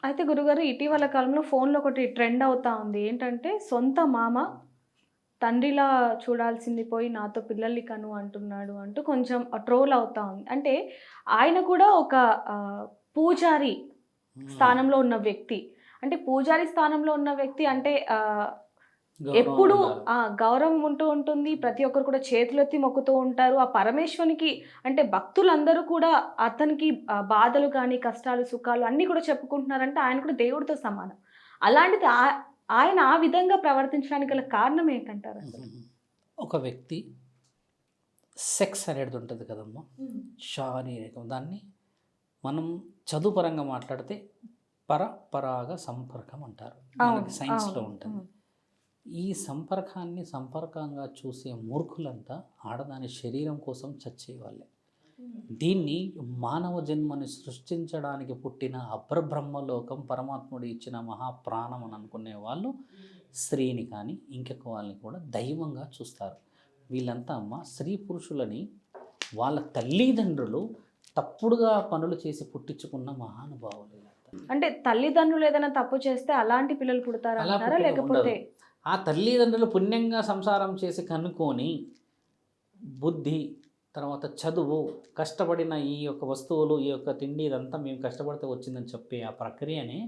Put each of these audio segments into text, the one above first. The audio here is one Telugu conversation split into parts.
అయితే గురుగారు ఇటీవల కాలంలో ఫోన్‌లో ఒకటి ట్రెండ్ అవుతా ఉంది. ఏంటంటే సొంత మామ తండ్రిలా చూడాల్సింది పోయి నాతో పిల్లల్ని కను అంటున్నాడు అంటూ కొంచెం ట్రోల్ అవుతా ఉంది. అంటే ఆయన కూడా ఒక పూజారి హ్మ్. స్థానంలో ఉన్న వ్యక్తి. అంటే పూజారి స్థానంలో ఉన్న వ్యక్తి అంటే గౌరవం ఎప్పుడూ ఉండాలి. గౌరవం ఉంటూ ఉంటుంది. ప్రతి ఒక్కరు కూడా చేతులెత్తి మొక్కుతూ ఉంటారు. ఆ పరమేశ్వరునికి అంటే భక్తులందరూ కూడా అతనికి బాధలు గాని, కష్టాలు, సుఖాలు అన్నీ కూడా చెప్పుకుంటున్నారంటే ఆయన కూడా దేవుడితో సమానం. అలాంటిది ఆయన ఆ విధంగా ప్రవర్తించడానికి గల కారణం ఏంటంటారసలు? హుహుహు. ఒక వ్యక్తి సెక్స్ అనేది ఉంటుంది కదమ్మా! హ్మ్. శారీరకం దాన్ని మనం చదువు పరంగా మాట్లాడితే పరాగ సంపర్కం అంటారు. అవును. మనకి సైన్స్‌లో అవును. ఉంటుంది. హ్మ్. ఈ సంపర్కాన్ని సంపర్కంగా చూసే మూర్ఖులంతా ఆడదాని శరీరం కోసం చచ్చేవాళ్ళే. హ్మ్. దీన్ని మానవ జన్మని సృష్టించడానికి పుట్టిన అపరబ్రహ్మలోకం పరమాత్ముడు ఇచ్చిన మహాప్రాణం అని అనుకునే వాళ్ళు స్త్రీని కానీ ఇంకొక వాళ్ళని కూడా దైవంగా చూస్తారు. వీళ్ళంతా అమ్మ స్త్రీ పురుషులని వాళ్ళ తల్లిదండ్రులు తప్పుడుగా పనులు చేసి పుట్టించుకున్న మహానుభావులు వీళ్ళంతా. అంటే తల్లిదండ్రులు ఏదైనా తప్పు చేస్తే అలాంటి పిల్లలు అలా పుడతారంటారా? పుట్టిన ఉండదు. లేకపోతే ఆ తల్లిదండ్రులు పుణ్యంగా సంసారం చేసి కనుక్కొని బుద్ధి, తర్వాత చదువు, కష్టపడిన ఈ యొక్క వస్తువులు, ఈ యొక్క తిండి ఇదంతా మేము కష్టపడితే వచ్చిందని చెప్పే ఆ ప్రక్రియనే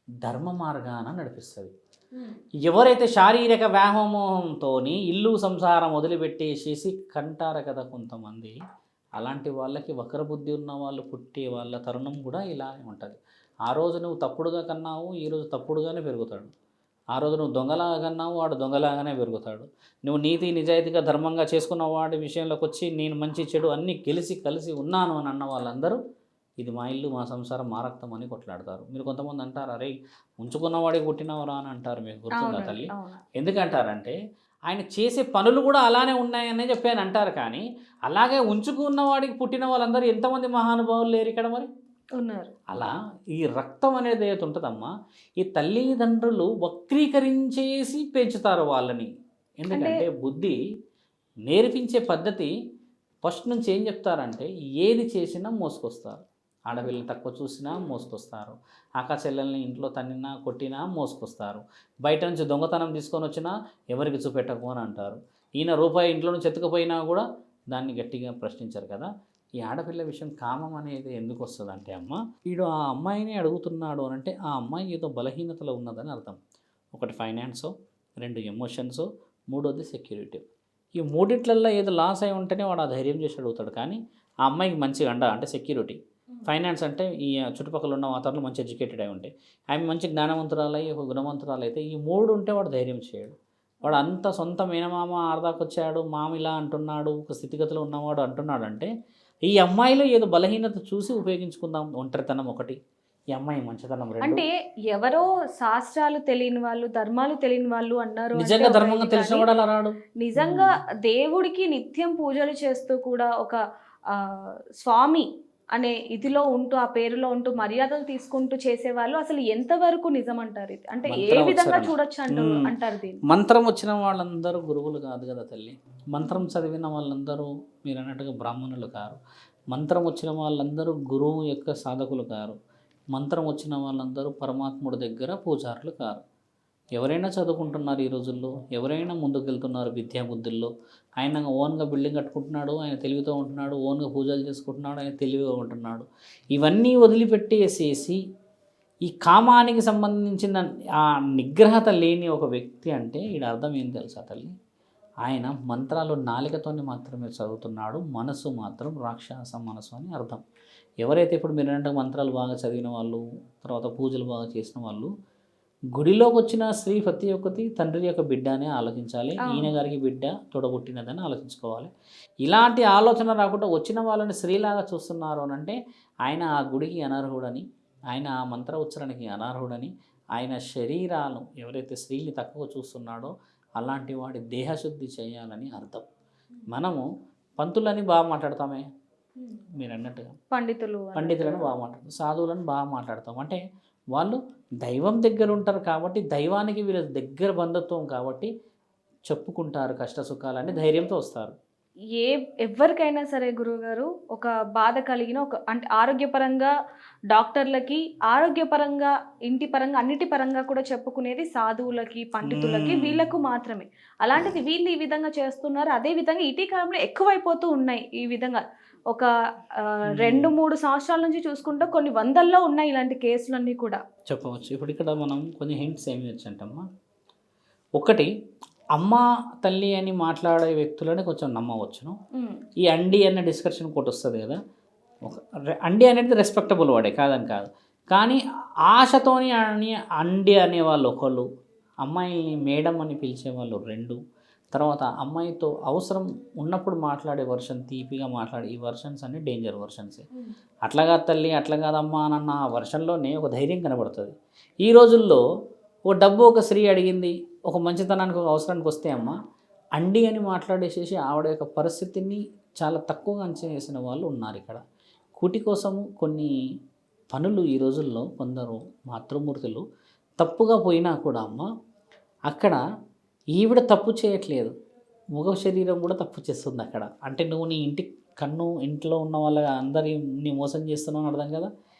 ధర్మ మార్గాన నడిపిస్తది. హ్మ్. ఎవరైతే శారీరక వ్యామోహంతోని ఇల్లు, సంసారం వదిలిపెట్టేసేసి కంటారు కదా కొంతమంది, అలాంటి వాళ్ళకి వక్ర బుద్ధి ఉన్న వాళ్ళు పుట్టే వాళ్ళ తరుణం కూడా ఇలానే ఉంటది. ఆ రోజు నువ్వు తప్పుడుగా కన్నావు, ఈరోజు తప్పుడుగానే పెరుగుతాడు. ఆ రోజు నువ్వు దొంగలాగా కన్నావు, వాడు దొంగలాగానే పెరుగుతాడు. నువ్వు నీతి నిజాయితీగా ధర్మంగా చేసుకున్న వాడి విషయంలోకొచ్చి నేను మంచి చెడు అన్నీ గెలిసి కలిసి ఉన్నాను అని అన్న వాళ్ళందరూ ఇది మా ఇల్లు మా సంసారం మా రక్తం అని కొట్లాడతారు. మీరు కొంతమంది అంటారు అరే ఉంచుకున్న వాడికి పుట్టినవరా అని అంటారు. మీకు గుర్తుందా అవునండి. తల్లి? అవును. ఎందుకంటారంటే ఆయన చేసే పనులు కూడా అలానే ఉన్నాయనే చెప్పాను అంటారు. కానీ అలాగే ఉంచుకున్న వాడికి పుట్టిన వాళ్ళందరూ ఎంతమంది మహానుభావులు లేరు ఇక్కడ మరి? ఉన్నారు. అలా ఈ రక్తం అనేది ఏదైతే ఉంటుందమ్మా, ఈ తల్లిదండ్రులు వక్రీకరించేసి పెంచుతారు వాళ్ళని. అంటే ఎందుకంటే బుద్ధి నేర్పించే పద్ధతి ఫస్ట్ నుంచి ఏం చెప్తారంటే ఏది చేసినా మోసుకొస్తారు. ఆడపిల్లని తక్కువ చూసినా మోసుకొస్తారు. అక్క చెల్లెల్ని ఇంట్లో తన్నినా కొట్టినా మోసుకొస్తారు. బయట నుంచి దొంగతనం తీసుకొని వచ్చినా ఎవరికి చూపెట్టకు అని అంటారు. ఈయన రూపాయి ఇంట్లో నుంచి ఎత్తుకుపోయినా కూడా దాన్ని గట్టిగా ప్రశ్నించరు కదా. ఈ ఆడపిల్ల విషయం కామం అనేది ఎందుకు వస్తుందంటే అమ్మ, వీడు ఆ అమ్మాయిని అడుగుతున్నాడు అని అంటే ఆ అమ్మాయి ఏదో బలహీనతలో ఉన్నదని అర్థం. ఒకటి ఫైనాన్సో, 2 ఎమోషన్సో, మూడోది సెక్యూరిటీ. ఈ మూడిట్లల్లో ఏదో లాస్ అయి ఉంటేనే వాడు ఆ ధైర్యం చేసి అడుగుతాడు. కానీ ఆ అమ్మాయికి మంచి అండ అంటే సెక్యూరిటీ. ఫైనాన్స్ అంటే ఈ చుట్టుపక్కల ఉన్న వాతావరణం మంచి ఎడ్యుకేటెడ్ అయి ఉంటాయి. ఆమె మంచి జ్ఞానవంతురాలై ఒక గుణవంతురాలైతే ఈ 3 ఉంటే వాడు ధైర్యం చేయడు. వాడు అంత సొంత మేనమామ ఆడదాకొచ్చాడు, మామ ఇలా అంటున్నాడు, ఒక స్థితిగతిలో ఉన్నవాడు అంటున్నాడంటే ఈ అమ్మాయిలో ఏదో బలహీనత చూసి ఉపయోగించుకుందాం. ఒంటరితనం ఒకటి, ఈ అమ్మాయి మంచితనం 2. అంటే ఎవరో శాస్త్రాలు తెలియని వాళ్ళు, ధర్మాలు తెలియని వాళ్ళు అన్నారు అంటే నిజంగా ఒక ధర్మంగా ఇది కానీ, తెలిసినవాడు అలా రాడు. నిజంగా దేవుడికి నిత్యం పూజలు చేస్తూ కూడా ఒక స్వామి అనే ఇదిలో ఉంటూ, ఆ పేరులో ఉంటూ, మర్యాదలు తీసుకుంటూ చేసేవాళ్ళు అసలు ఎంతవరకు నిజమంటారు ఇది? అంటే ఏ మంత్రం విధంగా ఉచ్చారణ. చూడొచ్చు అంటారు దీన్ని? మంత్రం వచ్చిన వాళ్ళందరూ గురువులు కాదు కదా తల్లి. మంత్రం చదివిన వాళ్ళందరూ మీరు అన్నట్టుగా బ్రాహ్మణులు కారు. మంత్రం వచ్చిన వాళ్ళందరూ గురువు యొక్క సాధకులు కారు. మంత్రం వచ్చిన వాళ్ళందరూ పరమాత్ముడి దగ్గర పూజారులు కారు. ఎవరైనా చదువుకుంటున్నారు ఈ రోజుల్లో, ఎవరైనా ముందుకెళ్తున్నారు విద్యా బుద్ధుల్లో. ఆయన ఓన్గా బిల్డింగ్ కట్టుకుంటున్నాడు, ఆయన తెలివితో ఉంటున్నాడు, ఓన్గా పూజలు చేసుకుంటున్నాడు, ఆయన తెలివిగా ఉంటున్నాడు. ఇవన్నీ వదిలిపెట్టేసేసి ఈ కామానికి సంబంధించిన ఆ నిగ్రహత లేని ఒక వ్యక్తి అంటే ఈడ అర్థం ఏం తెలుసా తల్లి? ఆయన మంత్రాలు నాలికతోని మాత్రమే చదువుతున్నాడు, మనసు మాత్రం రాక్షస మనసు అని అర్థం. ఎవరైతే ఇప్పుడు మీరు అంటే మంత్రాలు బాగా చదివిన వాళ్ళు, తర్వాత పూజలు బాగా చేసిన వాళ్ళు, గుడిలోకి వచ్చిన స్త్రీ ప్రతి ఒక్కటి తండ్రి యొక్క బిడ్డ అనే ఆలోచించాలి. ఈయన అవును. గారికి బిడ్డ తోడబుట్టినదని ఆలోచించుకోవాలి. ఇలాంటి ఆలోచన రాకుండా వచ్చిన వాళ్ళని స్త్రీలాగా చూస్తున్నారు అని అంటే ఆయన ఆ గుడికి అనర్హుడని, ఆయన ఆ మంత్ర ఉచ్చరణకి అనర్హుడని, ఆయన శరీరాలు ఎవరైతే స్త్రీని తక్కువ చూస్తున్నాడో అలాంటి వాడి దేహశుద్ధి చేయాలని అర్థం. మనము పంతులని బాగా మాట్లాడతామే మీరు అన్నట్టుగా, పండితులు పండితులను బాగా మాట్లాడతాం, సాధువులను బాగా మాట్లాడతాం. అంటే వాళ్ళు దైవం దగ్గర ఉంటారు కాబట్టి దైవానికి వీళ్ళ దగ్గర బంధుత్వం కాబట్టి చెప్పుకుంటారు కష్ట సుఖాలని ధైర్యంతో వస్తారు. ఎవరికైనా సరే గురువుగారు ఒక బాధ కలిగిన ఒక అంటే ఆరోగ్యపరంగా డాక్టర్లకి, ఆరోగ్యపరంగా, ఇంటి పరంగా, అన్నిటి పరంగా కూడా చెప్పుకునేది సాధువులకి, పండితులకి వీళ్ళకు మాత్రమే. అలాంటిది వీళ్ళు ఈ విధంగా చేస్తున్నారు. అదే విధంగా ఇటీ కాలంలో ఎక్కువైపోతూ ఉన్నాయి ఈ విధంగా. ఒక 2, 3 సంవత్సరాల నుంచి చూసుకుంటే కొన్ని వందల్లో ఉన్నాయి ఇలాంటి కేసులన్నీ కూడా. చెప్పవచ్చు. ఇప్పుడు ఇక్కడ మనం కొన్ని హింట్స్ ఏమి వచ్చంటమ్మా, ఒకటి అమ్మ, తల్లి అని మాట్లాడే వ్యక్తులని కొంచెం నమ్మవచ్చును. హ్మ్. ఈ అండి అన్న డిస్కషన్ ఒకటి వస్తుంది కదా, ఒక అండి అనేది రెస్పెక్టబుల్ వాడే, కాదని కాదు. కానీ ఆశతోని అని అండి అనేవాళ్ళు ఒకళ్ళు, అమ్మాయిల్ని మేడం అని పిలిచేవాళ్ళు 2, తర్వాత అమ్మాయితో అవసరం ఉన్నప్పుడు మాట్లాడే వర్షన్, తీపిగా మాట్లాడే ఈ వర్షన్స్ అన్ని డేంజర్ వర్షన్సే. అట్లా కాదు తల్లి, అట్లా కాదమ్మా అన్న ఆ వర్షన్లోనే ఒక ధైర్యం కనబడుతుంది. ఈ రోజుల్లో ఓ డబ్బు ఒక స్త్రీ అడిగింది, ఒక మంచితనానికి, ఒక అవసరానికి వస్తే అమ్మ అండి అని మాట్లాడేసేసి ఆవిడ యొక్క పరిస్థితిని చాలా తక్కువగా అంచనా వేసిన వాళ్ళు ఉన్నారు ఇక్కడ. కూటి కోసము కొన్ని పనులు ఈ రోజుల్లో కొందరు మాతృమూర్తులు తప్పుగా పోయినా కూడా అమ్మ, అక్కడ ఈవిడ తప్పు చేయట్లేదు, మగ శరీరం కూడా తప్పు చేస్తుంది అక్కడ. అంటే నువ్వు నీ ఇంట్లో ఉన్న వాళ్ళ అందరినీ మోసం చేస్తున్నావు అర్థం కదా.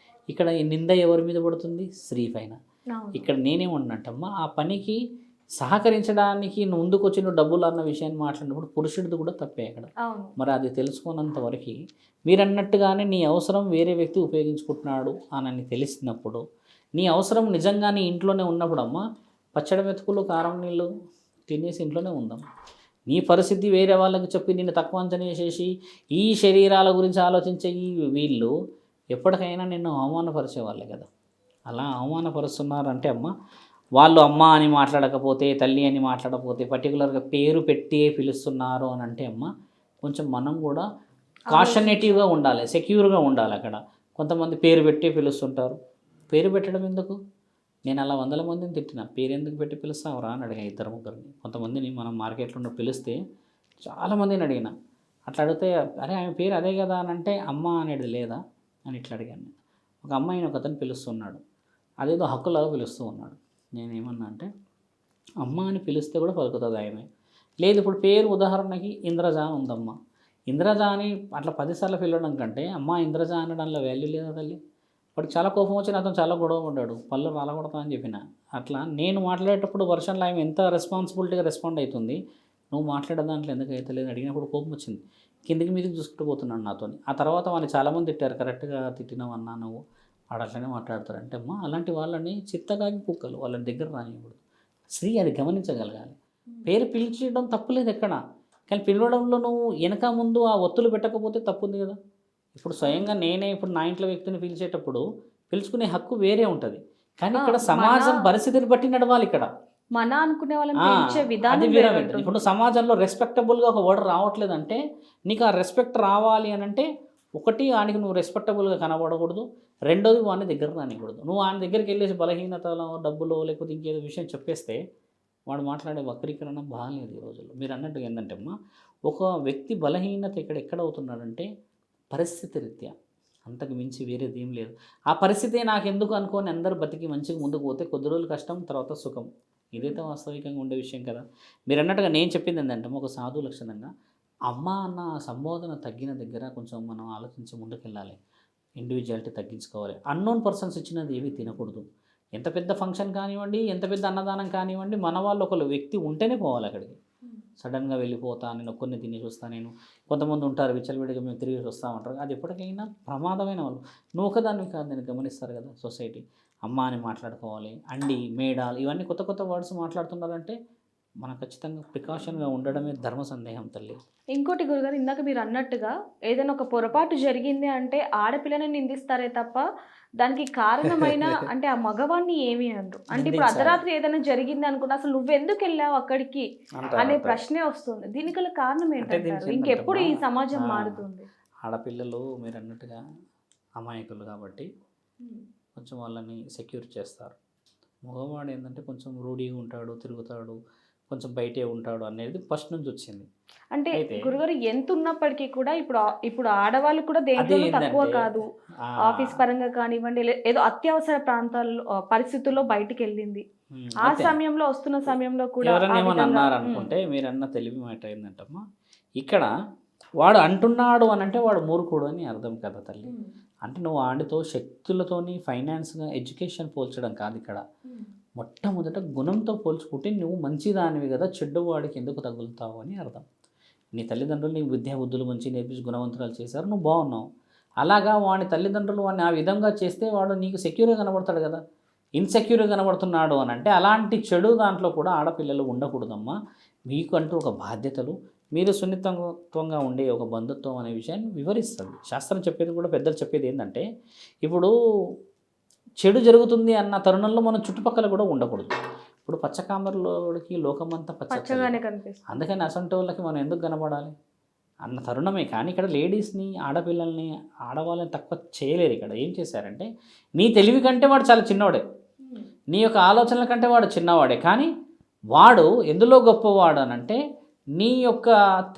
ఇక్కడ ఈ నింద ఎవరి మీద పడుతుంది? స్త్రీ పైన. ఇక్కడ నేనేమన్నట్టమ్మా, ఆ పనికి సహకరించడానికి ముందుకు వచ్చి నువ్వు డబ్బులు అన్న విషయాన్ని మాట్లాడినప్పుడు పురుషుడిది కూడా తప్పే అక్కడ. మరి అది తెలుసుకున్నంత వరకు మీరు అన్నట్టుగానే నీ అవసరం వేరే వ్యక్తి ఉపయోగించుకుంటున్నాడు అని తెలిసినప్పుడు, నీ అవసరం నిజంగా నీ ఇంట్లోనే ఉన్నప్పుడు అమ్మ, పచ్చడి మెతుకులు కారం నీళ్ళు తినేసి ఇంట్లోనే ఉందాం. నీ పరిస్థితి వేరే వాళ్ళకి చెప్పి నిన్ను తక్కువ అంచనా వేసేసి ఈ శరీరాల గురించి ఆలోచించే ఈ వీళ్ళు ఎప్పటికైనా నిన్ను అవమానపరిచే వాళ్ళే కదా. అలా అవమానపరుస్తున్నారంటే అమ్మ, వాళ్ళు అమ్మ అని మాట్లాడకపోతే, తల్లి అని మాట్లాడకపోతే, పర్టికులర్గా పేరు పెట్టి పిలుస్తున్నారు అని అంటే అమ్మ, కొంచెం మనం కూడా కాషనేటివ్గా ఉండాలి, సెక్యూర్గా ఉండాలి. అక్కడ కొంతమంది పేరు పెట్టి పిలుస్తుంటారు. పేరు పెట్టడం ఎందుకు? నేను అలా 100 మందిని తిట్టిన, పేరు ఎందుకు పెట్టి పిలుస్తావురా అని అడిగా 2, 3. కొంతమందిని మనం మార్కెట్లో పిలిస్తే చాలామందిని అడిగిన. అట్లా అడిగితే అరే ఆమె పేరు అదే కదా అని అంటే అమ్మ అనేది లేదా అని ఇట్లా అడిగాను. ఒక అమ్మాయిని ఒక అతను పిలుస్తున్నాడు, అదేదో హక్కులాగా పిలుస్తూ ఉన్నాడు. నేనేమన్నా అంటే అమ్మ అని పిలిస్తే కూడా పలుకుతుంది ఆమె. లేదు ఇప్పుడు పేరు ఉదాహరణకి ఇంద్రజ ఉందమ్మ, ఇంద్రజ అని అట్లా 10 సార్లు పిలవడం కంటే అమ్మ ఇంద్రజ అనడంలో వాల్యూ లేదా తల్లి? వాడికి చాలా కోపం వచ్చి నాతో చాలా గొడవ పడ్డాడు, పళ్ళు రాలగొడతా అని చెప్పిన. అట్లా నేను మాట్లాడేటప్పుడు వర్షన్లో ఆమె ఎంత రెస్పాన్సిబిలిటీగా రెస్పాండ్ అవుతుంది, నువ్వు మాట్లాడే దాంట్లో ఎందుకు అవుతలేదు అడిగినప్పుడు కోపం వచ్చింది. కిందికి మీదకి చూసుకుంటూ పోతున్నాడు నాతో. ఆ తర్వాత వాళ్ళు చాలామంది తిట్టారు, కరెక్ట్గా తిట్టినావన్నా నువ్వు, వాడు అట్లనే మాట్లాడతారు. అంటే అమ్మ అలాంటి వాళ్ళని చిత్తగాగి కుక్కలు వాళ్ళని దగ్గర రానివ్వకూడదు. స్త్రీ అది గమనించగలగాలి. పేరు పిలిచడం తప్పులేదు ఎక్కడ, కానీ పిలవడంలో నువ్వు వెనక ముందు ఆ ఒత్తులు పెట్టకపోతే తప్పుంది కదా. ఇప్పుడు స్వయంగా నేనే ఇప్పుడు నా ఇంట్లో వ్యక్తిని పిలిచేటప్పుడు పిలుచుకునే హక్కు వేరే ఉంటుంది, కానీ ఇక్కడ సమాజం పరిస్థితిని బట్టి నడవాలి. ఇక్కడ మన అనుకునే వాళ్ళని పిలిచే విధానం వేరే. ఇప్పుడు సమాజంలో రెస్పెక్టబుల్గా ఒక వర్డ్ రావట్లేదంటే నీకు ఆ రెస్పెక్ట్ రావాలి అని అంటే, ఒకటి వానికి నువ్వు రెస్పెక్టబుల్గా కనబడకూడదు, రెండోది వాడిని దగ్గర రానికూడదు. నువ్వు ఆయన దగ్గరికి వెళ్ళేసి బలహీనతలో, డబ్బులో, లేకపోతే ఇంకేదో విషయం చెప్పేస్తే వాడు మాట్లాడే వక్రీకరణ బాగాలేదు ఈ రోజుల్లో. మీరు అన్నట్టుగా ఏంటంటే అమ్మా, ఒక వ్యక్తి బలహీనత ఎక్కడ అవుతున్నాడంటే పరిస్థితి రీత్యా, అంతకు మించి వేరేది ఏం లేదు. ఆ పరిస్థితే నాకెందుకు అనుకోని అందరూ బతికి మంచిగా ముందుకు పోతే కొద్ది రోజులు కష్టం, తర్వాత సుఖం. ఇదైతే వాస్తవికంగా ఉండే విషయం కదా. మీరు అన్నట్టుగా నేను చెప్పింది ఏంటంటే ఒక సాధు లక్షణంగా అమ్మ అన్న సంబోధన తగ్గిన దగ్గర కొంచెం మనం ఆలోచించి ముందుకెళ్ళాలి. ఇండివిజువాలిటీ తగ్గించుకోవాలి. అన్నోన్ పర్సన్స్ ఇచ్చినది ఏవి తినకూడదు. ఎంత పెద్ద ఫంక్షన్ కానివ్వండి, ఎంత పెద్ద అన్నదానం కానివ్వండి, మన వాళ్ళు ఒక వ్యక్తి ఉంటేనే పోవాలి అక్కడికి. సడన్గా వెళ్ళిపోతా, నేను ఒక్కరిని తినేసి వస్తా, నేను కొంతమంది ఉంటారు విచ్చలవిడిగా మేము తిరిగి వస్తామంటారు. అది ఎప్పటికైనా ప్రమాదమైన వాళ్ళు. నువ్వు ఒకదాన్ని కాదు, నేను గమనిస్తారు కదా సొసైటీ. అమ్మ అని మాట్లాడుకోవాలి, అండి, మేడాలు, ఇవన్నీ కొత్త కొత్త వర్డ్స్ మాట్లాడుతున్నారంటే మనం ఖచ్చితంగా ప్రికాషన్గా ఉండడమే ధర్మ సందేహం తల్లి. ఇంకోటి గురుగారు, ఇందాక మీరు అన్నట్టుగా ఏదైనా ఒక పొరపాటు జరిగింది అంటే ఆడపిల్లని నిందిస్తారే తప్ప దానికి కారణమైన అంటే ఆ మగవాణ్ణి ఏమి అనరు. అంటే ఇప్పుడు అర్ధరాత్రి ఏదైనా జరిగింది అనుకుంటే అసలు నువ్వెందుకు వెళ్ళావు అక్కడికి అనే ప్రశ్నే వస్తుంది. దీనికి గల కారణం ఏంటంటారు? ఇంకెప్పుడు ఈ సమాజం మారుతుంది? ఆడపిల్లలు మీరు అన్నట్టుగా అమాయకులు కాబట్టి కొంచెం వాళ్ళని సెక్యూర్ చేస్తారు. మగవాడు ఏంటంటే కొంచెం రూఢీగా ఉంటాడు, తిరుగుతాడు, కొంచెం బయటే ఉంటాడు అనేది ఫస్ట్ నుంచి వచ్చింది. అంటే గురుగారు ఎంత ఉన్నప్పటికీ కూడా ఇప్పుడు ఆడవాళ్ళు కూడా దేంట్లో తక్కువ కాదు. ఆఫీస్ పరంగా కానివ్వండి, ఏదో అత్యవసర ప్రాంతాల్లో పరిస్థితుల్లో బయటికి వెళ్ళింది, ఆ సమయంలో వస్తున్న సమయంలో కూడా ఎవరైనా ఏమన్నా అన్నారనుకుంటే, మీరన్న తెలివి మాట ఏంటంటమ్మా, ఇక్కడ వాడు అంటున్నాడు అని అంటే వాడు మూర్ఖుడు అని అర్థం కదా తల్లి. అంటే నువ్వు వాడితో శక్తులతోని ఫైనాన్స్గా ఎడ్యుకేషన్ పోల్చడం కాదు ఇక్కడ. మొట్టమొదట గుణంతో పోల్చుకుంటే నువ్వు మంచిదానివి కదా, చెడ్డవాడికి ఎందుకు తగులుతావు అని అర్థం. నీ తల్లిదండ్రులు నీకు విద్యా బుద్ధులు మంచి నేర్పించి గుణవంతురాలు చేశారు, నువ్వు బాగున్నావు. అలాగా వాడి తల్లిదండ్రులు వాడిని ఆ విధంగా చేస్తే వాడు నీకు సెక్యూర్గా కనబడతాడు కదా. ఇన్సెక్యూర్గా కనబడుతున్నాడు అని అంటే అలాంటి చెడు దాంట్లో కూడా ఆడపిల్లలు ఉండకూడదమ్మా. మీకు అంటూ ఒక బాధ్యతలు, మీరు సున్నితంగా ఉండే ఒక బంధుత్వం అనే విషయాన్ని వివరిస్తుంది శాస్త్రం. చెప్పేది కూడా పెద్దలు చెప్పేది ఏంటంటే, ఇప్పుడు చెడు జరుగుతుంది అన్న తరుణంలో మనం చుట్టుపక్కల కూడా ఉండకూడదు. ఇప్పుడు పచ్చకామరలోకి లోకమంతా పచ్చగానే కనిపిస్తుంది. అందుకని అసంటి వాళ్ళకి మనం ఎందుకు కనబడాలి అన్న తరుణమే. కానీ ఇక్కడ లేడీస్ని, ఆడపిల్లల్ని, ఆడవాళ్ళని తక్కువ చేయలేరు. ఇక్కడ ఏం చేశారంటే, నీ తెలివి కంటే వాడు చాలా చిన్నవాడే, నీ యొక్క ఆలోచనల కంటే వాడు చిన్నవాడే, కానీ వాడు ఎందులో గొప్పవాడు అనంటే నీ యొక్క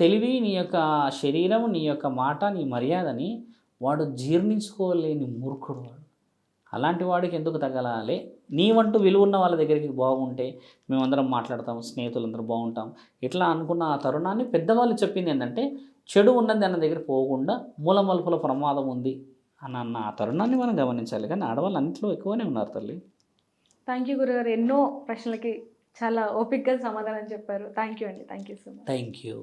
తెలివి, నీ యొక్క శరీరం, నీ యొక్క మాట, నీ మర్యాదని వాడు జీర్ణించుకోలేని మూర్ఖుడు వాడు. అలాంటి వాడికి ఎందుకు తగలాలి? నీవంటూ విలువ ఉన్న వాళ్ళ దగ్గరికి బాగుంటే మేమందరం మాట్లాడతాం, స్నేహితులందరూ బాగుంటాం, ఇట్లా అనుకున్న ఆ తరుణాన్ని పెద్దవాళ్ళు చెప్పింది ఏంటంటే, చెడు ఉన్నది అన్న దగ్గర పోకుండా మూలమలుపుల ప్రమాదం ఉంది అన్న ఆ తరుణాన్ని మనం గమనించాలి. కానీ ఆడవాళ్ళు అన్నింటిలో ఎక్కువనే ఉన్నారు తల్లి. థ్యాంక్ యూ గురుగారు, ఎన్నో ప్రశ్నలకి చాలా ఓపికగా సమాధానం చెప్పారు. థ్యాంక్ యూ అండి, thank you so much. Thank you.